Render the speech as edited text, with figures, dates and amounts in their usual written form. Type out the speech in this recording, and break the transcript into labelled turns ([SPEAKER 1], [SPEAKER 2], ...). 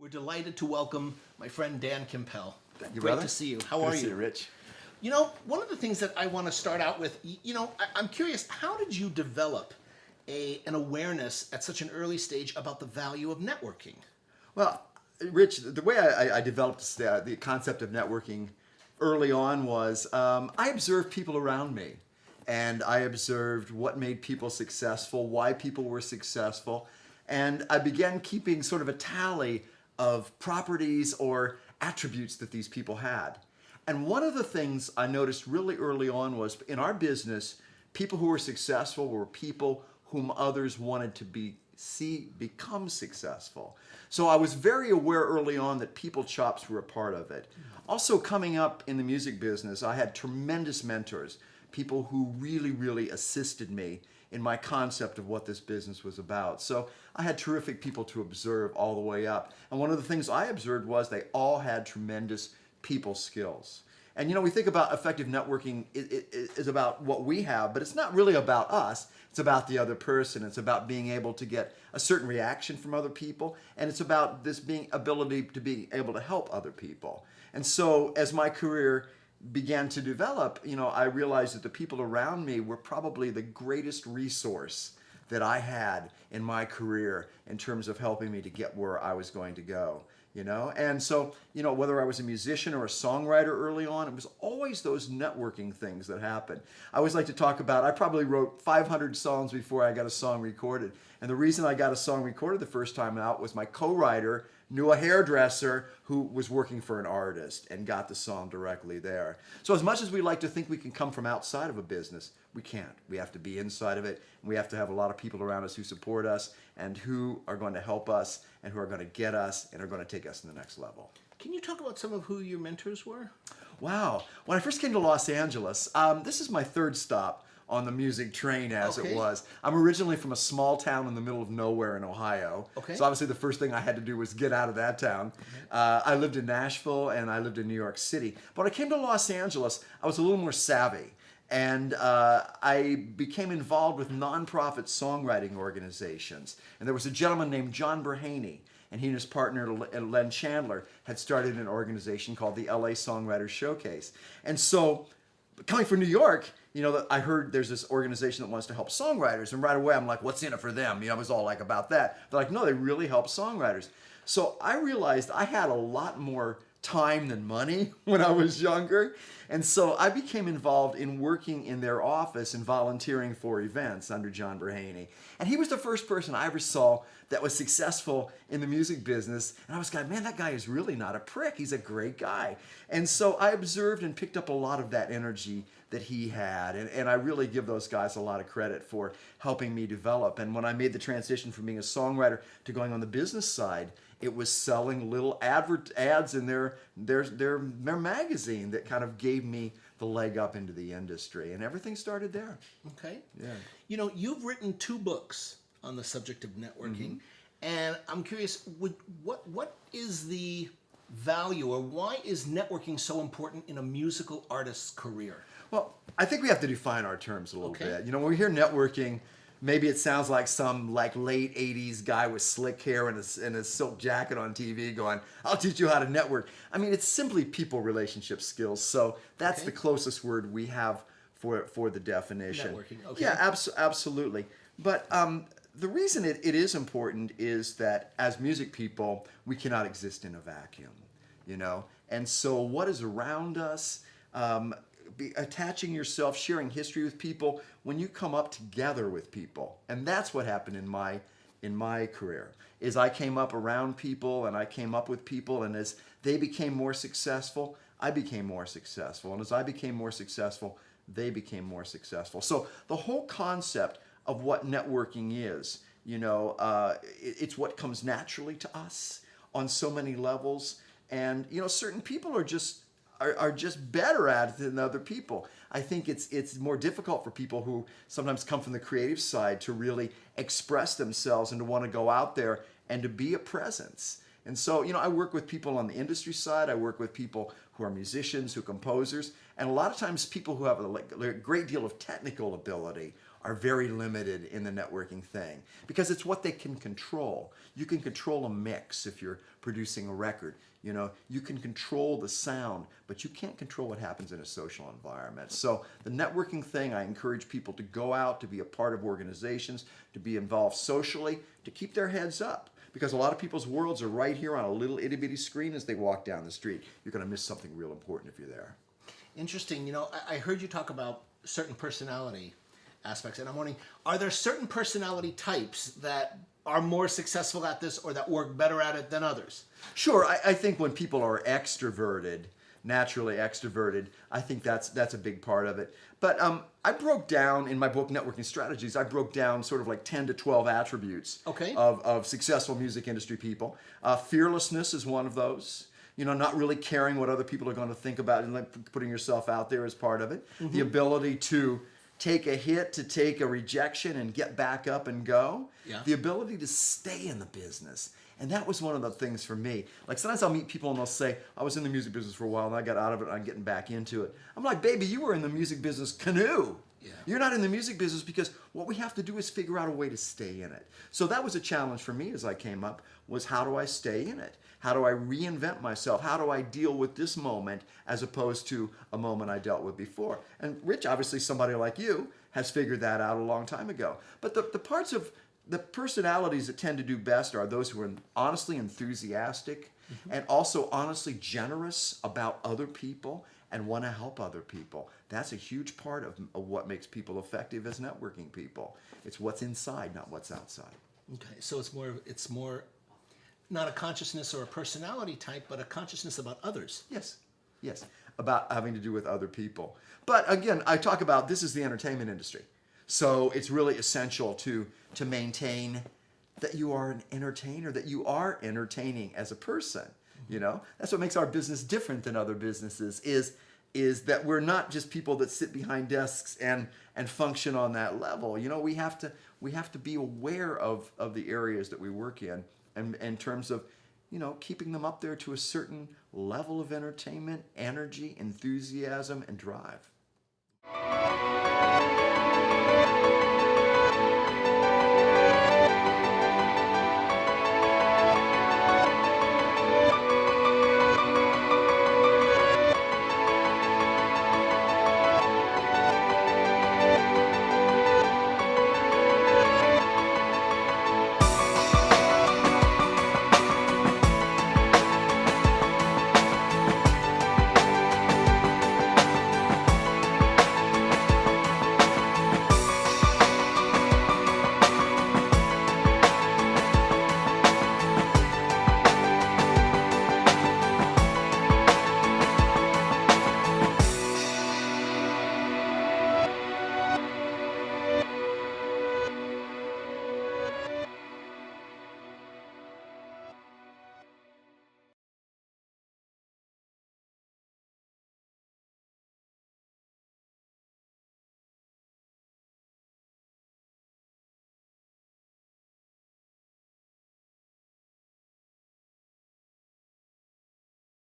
[SPEAKER 1] We're delighted to welcome my friend Dan Kimpel.
[SPEAKER 2] Thank you,
[SPEAKER 1] Great
[SPEAKER 2] brother.
[SPEAKER 1] to see you. How are
[SPEAKER 2] Good to see
[SPEAKER 1] you?
[SPEAKER 2] you, Rich.
[SPEAKER 1] You know, one of the things that I want to start out with, I'm curious, how did you develop an awareness at such an early stage about the value of networking?
[SPEAKER 2] Well, Rich, the way I developed the concept of networking early on was I observed people around me, and I observed what made people successful, why people were successful, and I began keeping sort of a tally of properties or attributes that these people had. And one of the things I noticed really early on was in our business, people who were successful were people whom others wanted to become successful. So I was very aware early on that people chops were a part of it. Also, coming up in the music business, I had tremendous mentors, people who really assisted me in my concept of what this business was about. So I had terrific people to observe all the way up. And one of the things I observed was they all had tremendous people skills. And you know, we think about effective networking is about what we have, but it's not really about us. It's about the other person. It's about being able to get a certain reaction from other people. And it's about this ability to be able to help other people. And so as my career began to develop, you know, I realized that the people around me were probably the greatest resource that I had in my career in terms of helping me to get where I was going to go, you know? And so, you know, whether I was a musician or a songwriter early on, it was always those networking things that happened. I always like to talk about, I probably wrote 500 songs before I got a song recorded. And the reason I got a song recorded the first time out was my co-writer knew a hairdresser who was working for an artist and got the song directly there. So as much as we like to think we can come from outside of a business, we can't. We have to be inside of it, and we have to have a lot of people around us who support us and who are going to help us and who are going to get us and are going to take us to the next level.
[SPEAKER 1] Can you talk about some of who your mentors were?
[SPEAKER 2] Wow. When I first came to Los Angeles, this is my third stop on the music train, as it was. I'm originally from a small town in the middle of nowhere in Ohio.
[SPEAKER 1] Okay.
[SPEAKER 2] So obviously the first thing I had to do was get out of that town. I lived in Nashville and I lived in New York City. But when I came to Los Angeles, I was a little more savvy. And I became involved with nonprofit songwriting organizations. And there was a gentleman named John Berhaney, and he and his partner Len Chandler had started an organization called the LA Songwriters Showcase. And so coming from New York, you know, I heard there's this organization that wants to help songwriters, and right away I'm like, what's in it for them? You know, I was all like about that. They're like, no, they really help songwriters. So I realized I had a lot more time than money when I was younger, and so I became involved in working in their office and volunteering for events under John Berhaney. And he was the first person I ever saw that was successful in the music business, and I was like, man, that guy is really not a prick. He's a great guy. And so I observed and picked up a lot of that energy that he had, and I really give those guys a lot of credit for helping me develop. And when I made the transition from being a songwriter to going on the business side, it was selling little ads in their magazine that kind of gave me the leg up into the industry, and everything started there.
[SPEAKER 1] Okay.
[SPEAKER 2] Yeah.
[SPEAKER 1] You know, you've written 2 books on the subject of networking, and I'm curious, what is the value, or why is networking so important in a musical artist's career?
[SPEAKER 2] Well, I think we have to define our terms a little
[SPEAKER 1] Okay.
[SPEAKER 2] bit. You know, when we hear networking, maybe it sounds like some late 80s guy with slick hair and a silk jacket on TV going, I'll teach you how to network. I mean, it's simply people relationship skills. So that's the closest word we have for the definition.
[SPEAKER 1] Networking, okay.
[SPEAKER 2] Yeah, absolutely. But the reason it is important is that as music people, we cannot exist in a vacuum, you know? And so what is around us, attaching yourself, sharing history with people, when you come up together with people. And that's what happened in my career, is I came up around people and I came up with people, and as they became more successful, I became more successful. And as I became more successful, they became more successful. So the whole concept of what networking is, you know, it's what comes naturally to us on so many levels. And, you know, certain people are just better at it than other people. I think it's more difficult for people who sometimes come from the creative side to really express themselves and to want to go out there and to be a presence. And so, you know, I work with people on the industry side. I work with people who are musicians, who are composers, and a lot of times people who have a great deal of technical ability are very limited in the networking thing because it's what they can control. You can control a mix if you're producing a record. You know, you can control the sound, but you can't control what happens in a social environment. So the networking thing, I encourage people to go out, to be a part of organizations, to be involved socially, to keep their heads up. Because a lot of people's worlds are right here on a little itty bitty screen as they walk down the street. You're going to miss something real important if you're there.
[SPEAKER 1] Interesting. You know, I heard you talk about certain personality aspects, and I'm wondering, are there certain personality types that are more successful at this or that work better at it than others?
[SPEAKER 2] Sure. I think when people are extroverted, naturally extroverted, I think that's a big part of it. But I broke down in my book, Networking Strategies, I broke down sort of like 10 to 12 attributes of successful music industry people. Fearlessness is one of those. You know, not really caring what other people are going to think about and like putting yourself out there is part of it. Mm-hmm. The ability to take a hit, to take a rejection and get back up and go. Yeah. The ability to stay in the business. And that was one of the things for me. Like sometimes I'll meet people and they'll say, I was in the music business for a while and I got out of it and I'm getting back into it. I'm like, baby, you were in the music business canoe. Yeah. You're not in the music business because what we have to do is figure out a way to stay in it. So that was a challenge for me as I came up, was how do I stay in it? How do I reinvent myself? How do I deal with this moment as opposed to a moment I dealt with before? And Rich, obviously somebody like you, has figured that out a long time ago. But the parts of the personalities that tend to do best are those who are honestly enthusiastic and also honestly generous about other people and want to help other people. That's a huge part of what makes people effective as networking people. It's what's inside, not what's outside.
[SPEAKER 1] Okay, so it's more not a consciousness or a personality type, but a consciousness about others.
[SPEAKER 2] Yes, about having to do with other people. But again, I talk about this is the entertainment industry. So it's really essential to maintain that you are an entertainer, that you are entertaining as a person. You know, that's what makes our business different than other businesses is that we're not just people that sit behind desks and function on that level. You know, we have to be aware of the areas that we work in terms of, you know, keeping them up there to a certain level of entertainment, energy, enthusiasm, and drive.